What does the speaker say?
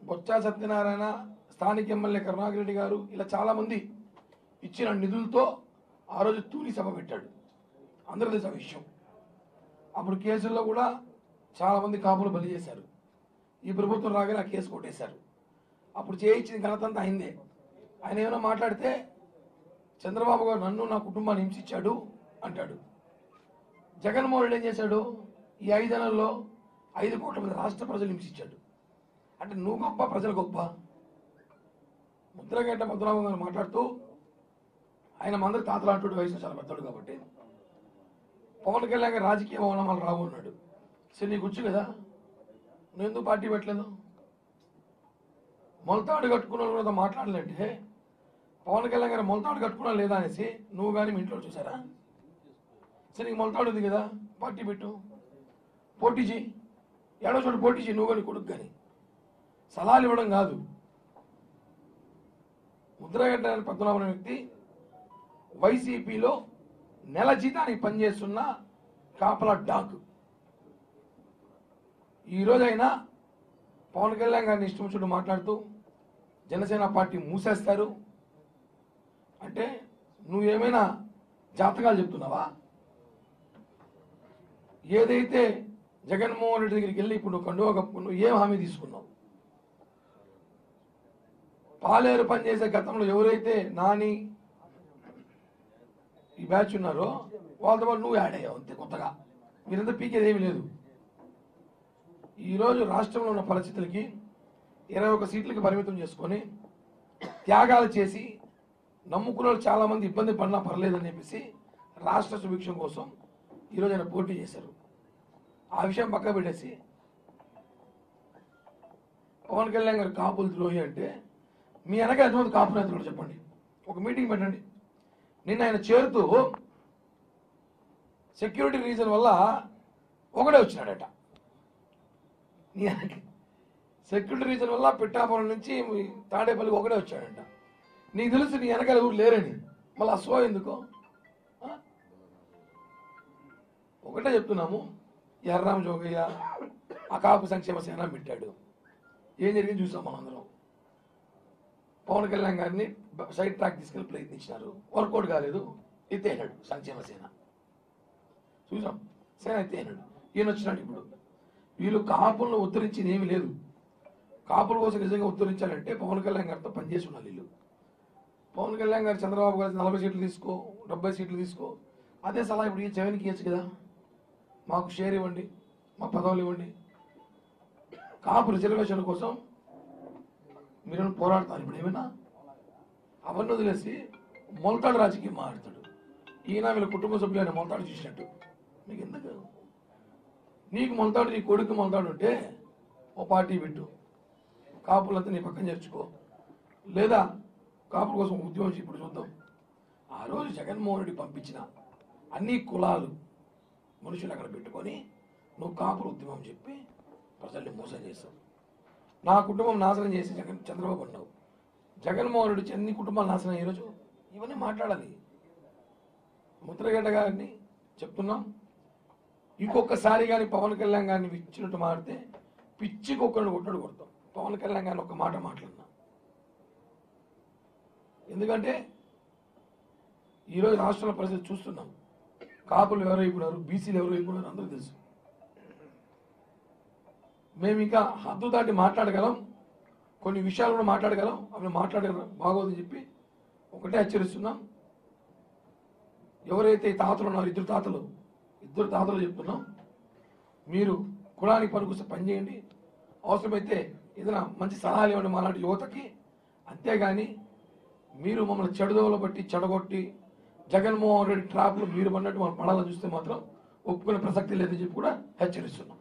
బొత్స సత్యనారాయణ, స్థానిక ఎమ్మెల్యే కరుణాకర్ రెడ్డి గారు ఇలా చాలామంది ఇచ్చిన నిధులతో ఆ రోజు తూలి సభ పెట్టాడు. అందరూ తెలిసిన విషయం. అప్పుడు కేసుల్లో కూడా చాలామంది కాపులు బలి చేశారు. ఈ ప్రభుత్వం రాగానే ఆ కేసు కొట్టేశారు. అప్పుడు చేయించిన ఘనత అంతా అయిందే. ఆయన ఏమైనా మాట్లాడితే చంద్రబాబు గారు నన్ను నా కుటుంబాన్ని హింసించాడు అంటాడు. జగన్మోహన్ రెడ్డి ఏం చేశాడు? ఈ 5 నెలల్లో 5 కోట్ల మంది రాష్ట్ర ప్రజలు హింసించాడు. అంటే నువ్వు గొప్ప, ప్రజలు గొప్ప. ముద్రగడ్డ పద్మనాభం గారు మాట్లాడుతూ ఆయన మందరి తాతలాంటి వయసు చాలా పెద్దడు కాబట్టి పవన్ కళ్యాణ్ గారు రాజకీయ భవనాలు రావు అన్నాడు. సరే నీకు వచ్చు కదా, నువ్వు ఎందుకు పార్టీ పెట్టలేదు? మొలతాడు కట్టుకున్న వాళ్ళతో మాట్లాడలేంటే పవన్ కళ్యాణ్ గారు మొలతాడు కట్టుకున్నా లేదా అనేసి నువ్వు కానీ మీ ఇంట్లో చూసారా? సరే నీకు మొలతాడు ఉంది కదా, పార్టీ పెట్టు, పోటీ చేయి, ఏడో చోటు పోటీ చేయి, నువ్వు కానీ కొడుకు కానీ. సలహాలు ఇవ్వడం కాదు. ముద్రగడ్డ పద్మనాభం వ్యక్తి వైసీపీలో నెల జీతానికి పనిచేస్తున్న కాపలా డాక్. ఈరోజైనా పవన్ కళ్యాణ్ గారిని ఇష్టం వచ్చినట్టు మాట్లాడుతూ జనసేన పార్టీ మూసేస్తారు అంటే నువ్వేమైనా జాతకాలు చెప్తున్నావా? ఏదైతే జగన్మోహన్ రెడ్డి దగ్గరికి వెళ్ళి ఇప్పుడు నువ్వు కండువా కప్పుకున్నావు, ఏం హామీ తీసుకున్నావు? పాలేరు పనిచేసే గతంలో ఎవరైతే నాని ఈ బ్యాచ్ ఉన్నారో వాళ్ళతో పాటు నువ్వు యాడ్ అయ్యావు అంతే. కొత్తగా మీరంతా పీకేది ఏమీ లేదు. ఈరోజు రాష్ట్రంలో ఉన్న పరిస్థితులకి 21 సీట్లకి పరిమితం చేసుకొని త్యాగాలు చేసి నమ్ముకున్న వాళ్ళు చాలామంది ఇబ్బంది పడినా పర్లేదని చెప్పేసి రాష్ట్ర సుభిక్షం కోసం ఈరోజు ఆయన పోటీ చేశారు. ఆ విషయం పక్క పెట్టేసి పవన్ కళ్యాణ్ గారు కాపులు ద్రోహి అంటే మీ వెనక ఎంతమంది కాపు నేతలు చెప్పండి, ఒక మీటింగ్ పెట్టండి. నిన్న ఆయన చేరుతూ సెక్యూరిటీ రీజన్ వల్ల ఒకడే వచ్చినాడట. సెక్యూరిటీ రీజన్ వల్ల పిఠాపురం నుంచి తాడేపల్లికి ఒకడే వచ్చాడంట. నీకు తెలుసు నీ వెనకాల ఎవరు లేరని, మళ్ళీ అసో ఎందుకో? ఒకటే చెప్తున్నాము, ఎర్రామ జోగయ్య ఆ కాపు సంక్షేమ సేన పెట్టాడు. ఏం జరిగింది చూసాం మనందరం. పవన్ కళ్యాణ్ గారిని సైడ్ ట్రాక్ తీసుకెళ్ళి ప్రయత్నించినారు, వర్కౌట్ కాలేదు, ఎత్తేనాడు సంక్షేమ సేన. చూసాం, సేన ఎత్తేనాడు. ఈయన వచ్చినాడు. ఇప్పుడు వీళ్ళు కాపులను ఉత్తరించింది ఏమీ లేదు. కాపుల కోసం నిజంగా ఉత్తరించాలంటే పవన్ కళ్యాణ్ గారితో పనిచేసి ఉండాలి వీళ్ళు. పవన్ కళ్యాణ్ గారు చంద్రబాబు గారు 40 సీట్లు తీసుకో, 70 సీట్లు తీసుకో, అదే సలహా ఇప్పుడు జగన్కి ఇవ్వచ్చు కదా. మాకు షేర్ ఇవ్వండి, మా పదవులు ఇవ్వండి. కాపు రిజర్వేషన్ కోసం మీరు పోరాడతారు. ఇప్పుడు ఏమైనా అవన్నీ వదిలేసి మొలతాడు రాజకీయం మాట్లాడతాడు. ఈయన వీళ్ళ కుటుంబ సభ్యులైన మొలతాడు చూసినట్టు. మీకు ఎందుకు? నీకు మొలతాడు, నీ కొడుకు మొలతాడు ఉంటే ఓ పార్టీ పెట్టు, కాపులంతా నీ పక్కన చేర్చుకో, లేదా కాపుల కోసం ఉద్యమం ఇప్పుడు చూద్దాం. ఆ రోజు జగన్మోహన్ రెడ్డి పంపించిన అన్ని కులాలు మనుషులు అక్కడ పెట్టుకొని నువ్వు కాపుల ఉద్యమం చెప్పి ప్రజల్ని మోసం చేస్తావు. నా కుటుంబం నాశనం చేసి చంద్రబాబు అన్నావు. జగన్మోహన్ రెడ్డి అన్ని కుటుంబాలు నాశనం. ఈరోజు ఇవన్నీ మాట్లాడాలి. ముద్రగడ్డ గారిని చెప్తున్నాం, ఇంకొకసారి కానీ పవన్ కళ్యాణ్ గారిని ఇచ్చినట్టు మాడితే పిచ్చికి ఒక్కడిని కొట్టడు కొడతాం. పవన్ కళ్యాణ్ గారిని ఒక మాట మాట్లాడినా. ఎందుకంటే ఈరోజు రాష్ట్రంలో పరిస్థితి చూస్తున్నాం. కాపులు ఎవరు అయిపోయినారు, బీసీలు ఎవరు అయిపోయినారు అందరూ తెలుసు. మేము ఇంకా హద్దు దాటి మాట్లాడగలం, కొన్ని విషయాలు కూడా మాట్లాడగలం, అవి మాట్లాడగలం బాగోదని చెప్పి ఒకటే హెచ్చరిస్తున్నాం. ఎవరైతే ఈ తాతలు ఉన్నారో ఇద్దరు తాతలు చెప్తున్నాం, మీరు కులానికి పనికొస్తే పని చేయండి, అవసరమైతే ఏదైనా మంచి సలహాలు ఇవ్వండి మాలాంటి యువతకి. అంతేగాని మీరు మమ్మల్ని చెడుదోవలో బట్టి చెడగొట్టి జగన్మోహన్ రెడ్డి ట్రాప్లు మీరు పడినట్టు మనం పడాలని చూస్తే మాత్రం ఒప్పుకునే ప్రసక్తి లేదని చెప్పి కూడా హెచ్చరిస్తున్నాం.